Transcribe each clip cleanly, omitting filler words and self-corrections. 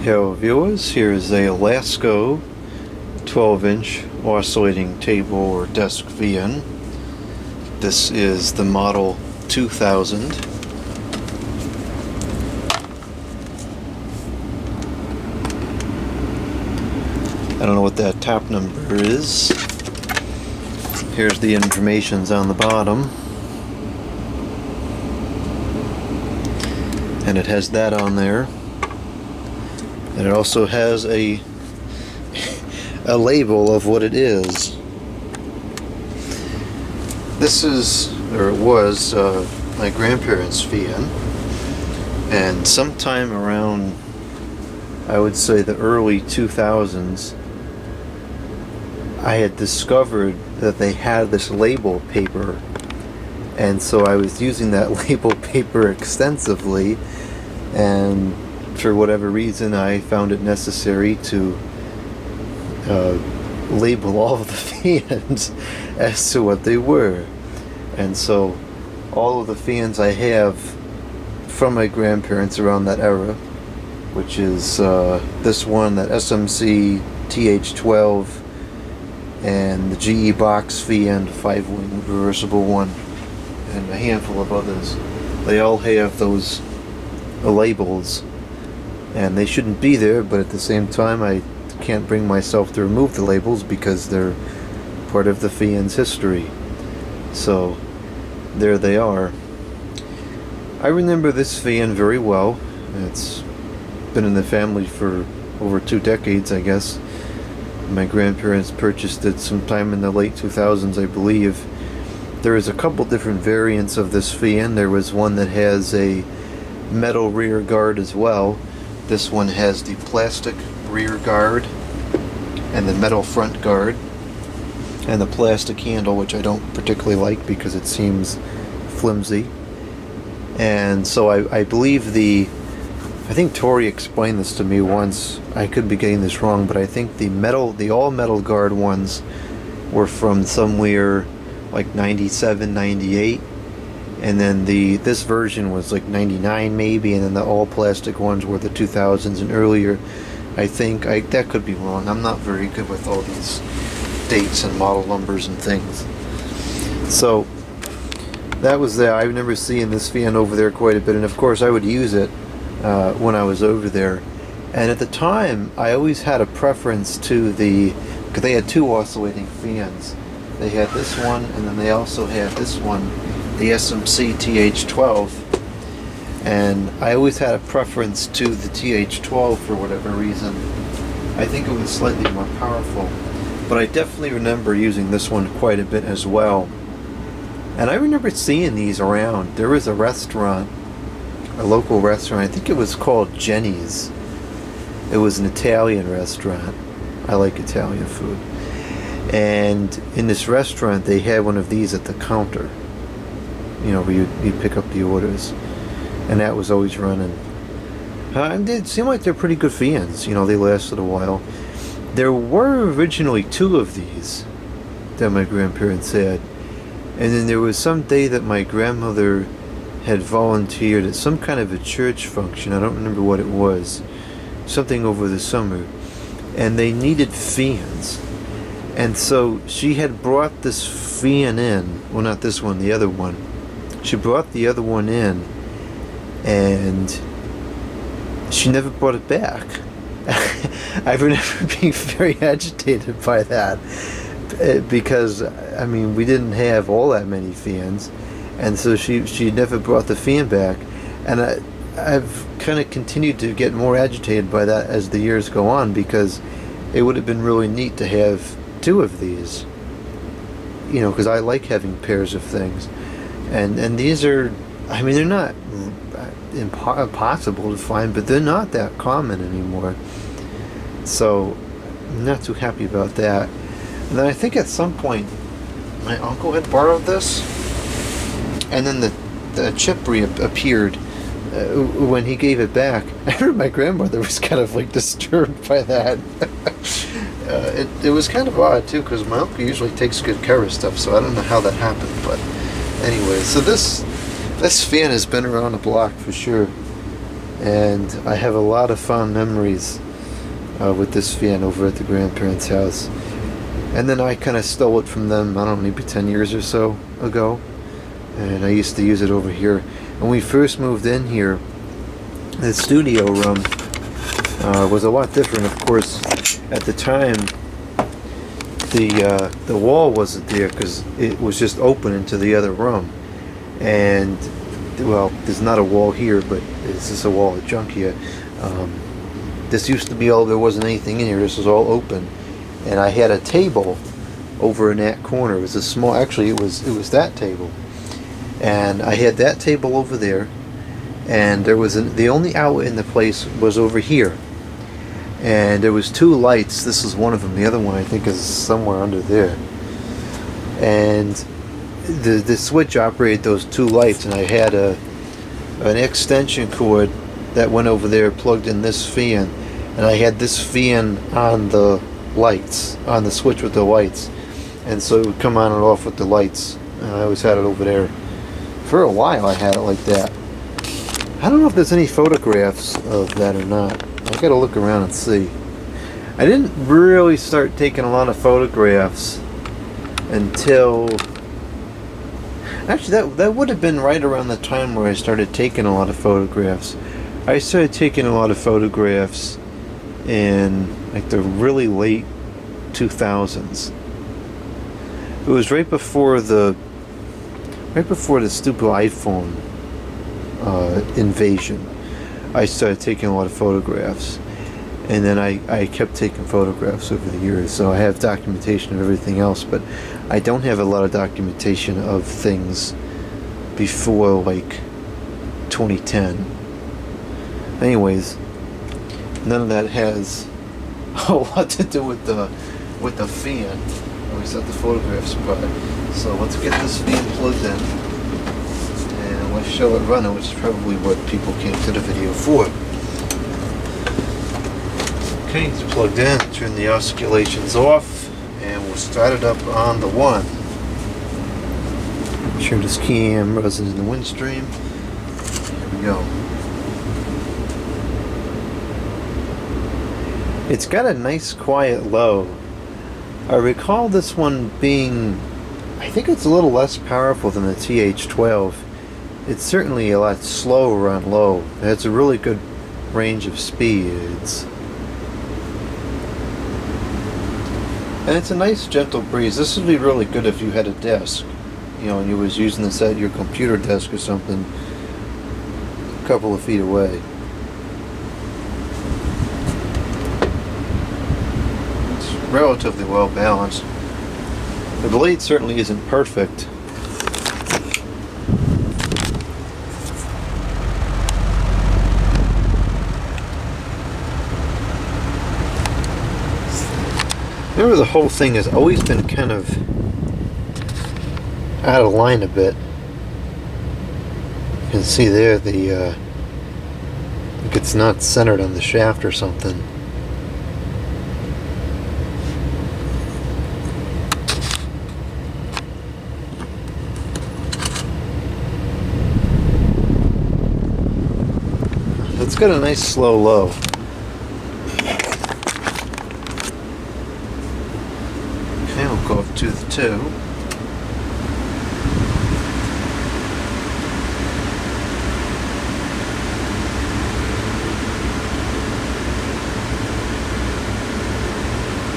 Hello viewers, here is a Lasko 12-inch oscillating table or desk VN. This is the model 2000. I don't know what that top number is. Here's the information's on the bottom. And it has that on there. And it also has a label of what it is. This is, or it was, my grandparents' VN. And sometime around, I would say the early 2000s, I had discovered that they had this label paper. And so I was using that label paper extensively, and for whatever reason I found it necessary to label all of the fans as to what they were. And so all of the fans I have from my grandparents around that era, which is this one, that SMC TH12, and the GE box fan 5-wing reversible one, and a handful of others, they all have those labels. And they shouldn't be there, but at the same time I can't bring myself to remove the labels because they're part of the fan's history. So there they are. I remember this fan very well. It's been in the family for over 2 decades, I guess. My grandparents purchased it sometime in the late 2000s, I believe. There is a couple different variants of this fan. There was one that has a metal rear guard as well. This one has the plastic rear guard and the metal front guard and the plastic handle, which I don't particularly like because it seems flimsy. And so I believe I think Tori explained this to me once. I could be getting this wrong, but I think the all metal guard ones were from somewhere like 97, 98. And then this version was like 99 maybe, and then the all plastic ones were the 2000s and earlier. I think that could be wrong. I'm not very good with all these dates and model numbers and things. So that was there. I remember seeing this fan over there quite a bit, and of course I would use it when I was over there. And at the time I always had a preference to because they had 2 oscillating fans. They had this one, and then they also had this one, the SMC TH12, and I always had a preference to the TH12 for whatever reason. I think it was slightly more powerful, but I definitely remember using this one quite a bit as well. And I remember seeing these around. There was a restaurant, a local restaurant, I think it was called Jenny's. It was an Italian restaurant. I like Italian food. And in this restaurant they had one of these at the counter, you know, where you'd pick up the orders, and that was always running. And it seemed like they're pretty good fans, you know, they lasted a while. There were originally 2 of these that my grandparents had, and then there was some day that my grandmother had volunteered at some kind of a church function. I don't remember what it was, something over the summer, and they needed fans. And so she had brought this fan in, well, not this one, the other one. She brought the other one in, and she never brought it back. I remember being very agitated by that, because, I mean, we didn't have all that many fans, and so she never brought the fan back. And I've kind of continued to get more agitated by that as the years go on, because it would have been really neat to have 2 of these, you know, because I like having pairs of things. And these are, I mean, they're not impossible to find, but they're not that common anymore. So I'm not too happy about that. And then I think at some point my uncle had borrowed this, and then the chip reappeared when he gave it back. I remember my grandmother was kind of like disturbed by that. It was kind of odd too, because my uncle usually takes good care of stuff, so I don't know how that happened. But anyway, so this fan has been around the block for sure, and I have a lot of fond memories with this fan over at the grandparents' house. And then I kind of stole it from them, I don't know, maybe 10 years or so ago, and I used to use it over here. When we first moved in here, the studio room was a lot different. Of course, at the time, the wall wasn't there because it was just open into the other room. And, well, there's not a wall here, but it's just a wall of junk here. This used to be all, there wasn't anything in here, this was all open. And I had a table over in that corner. It was a small, actually it was that table. And I had that table over there, and there was the only outlet in the place was over here. And there was 2 lights. This is one of them. The other one I think is somewhere under there. And the switch operated those 2 lights, and I had an extension cord that went over there, plugged in this fan, and I had this fan on the lights, on the switch with the lights, and so it would come on and off with the lights. And I always had it over there. For a while I had it like that. I don't know if there's any photographs of that or not. I gotta look around and see. I didn't really start taking a lot of photographs until, actually that would have been right around the time where I started taking a lot of photographs. I started taking a lot of photographs in like the really late 2000s. It was right before the stupid iPhone invasion. I started taking a lot of photographs, and then I kept taking photographs over the years. So I have documentation of everything else, but I don't have a lot of documentation of things before like 2010. Anyways, none of that has a lot to do with the fan. I always at the photograph spot. So let's get this fan plugged in, and let's show it running, which is probably what people came to the video for. Okay, it's plugged in. Turn the oscillations off, and we'll start it up on the 1. Make sure this camera's in the windstream. Here we go. It's got a nice quiet low. I recall this one being, I think it's a little less powerful than the TH12. It's certainly a lot slower on low. It has a really good range of speeds. And it's a nice gentle breeze. This would be really good if you had a desk, you know, and you was using this at your computer desk or something a couple of feet away. Relatively well balanced. The blade certainly isn't perfect. Remember, the whole thing has always been kind of out of line a bit. You can see there I think it's not centered on the shaft or something. It's got a nice slow low. Okay, we'll go up to the 2.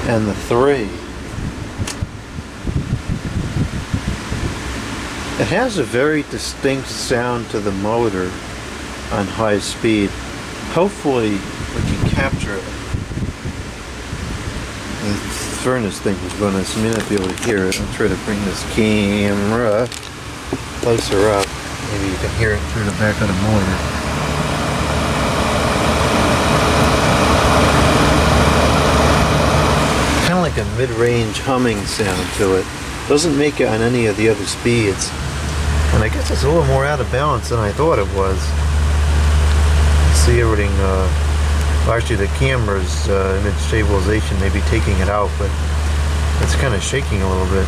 And the 3. It has a very distinct sound to the motor on high speed. Hopefully we can capture it. The furnace thing was running, so you may not be able to hear it. I'll try to bring this camera closer up. Maybe you can hear it through the back of the motor. Kind of like a mid-range humming sound to it. Doesn't make it on any of the other speeds. And I guess it's a little more out of balance than I thought it was. See everything, well, actually the camera's image stabilization may be taking it out, but it's kind of shaking a little bit.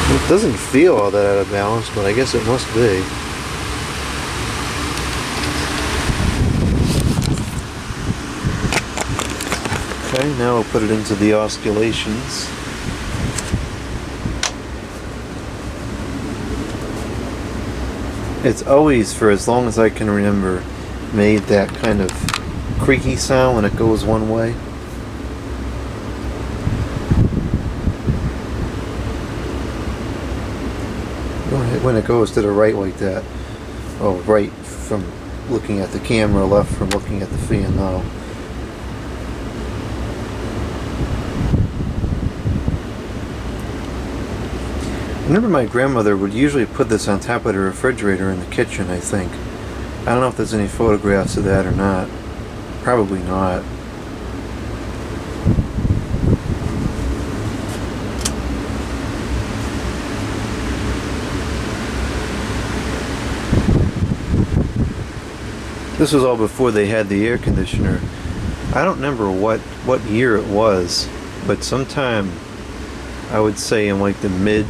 It doesn't feel all that out of balance, but I guess it must be. Okay, now we'll put it into the oscillations. It's always, for as long as I can remember, made that kind of creaky sound when it goes one way. When it goes to the right like that. Oh, right from looking at the camera, left from looking at the fan now. I remember my grandmother would usually put this on top of the refrigerator in the kitchen, I think. I don't know if there's any photographs of that or not. Probably not. This was all before they had the air conditioner. I don't remember what year it was, but sometime, I would say in like the mid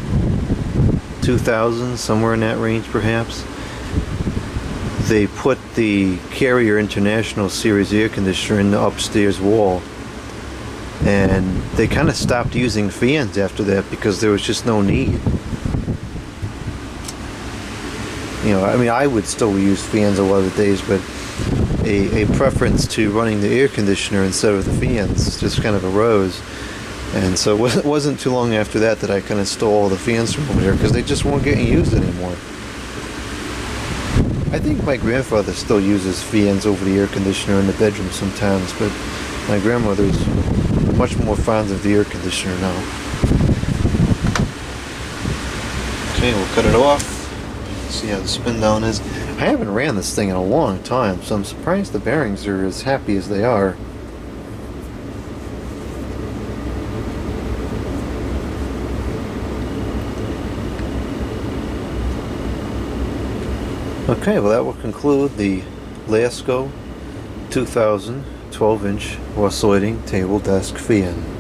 2000s, somewhere in that range perhaps, they put the Carrier International Series air conditioner in the upstairs wall, and they kind of stopped using fans after that because there was just no need. You know, I mean, I would still use fans a lot of the days, but a preference to running the air conditioner instead of the fans just kind of arose. And so it wasn't too long after that that I kind of stole all the fans from over there because they just weren't getting used anymore. I think my grandfather still uses fans over the air conditioner in the bedroom sometimes, but my grandmother's much more fond of the air conditioner now. Okay, we'll cut it off. See how the spin down is. I haven't ran this thing in a long time, so I'm surprised the bearings are as happy as they are. Okay, well that will conclude the Lasko 2000 12-inch oscillating table desk fan.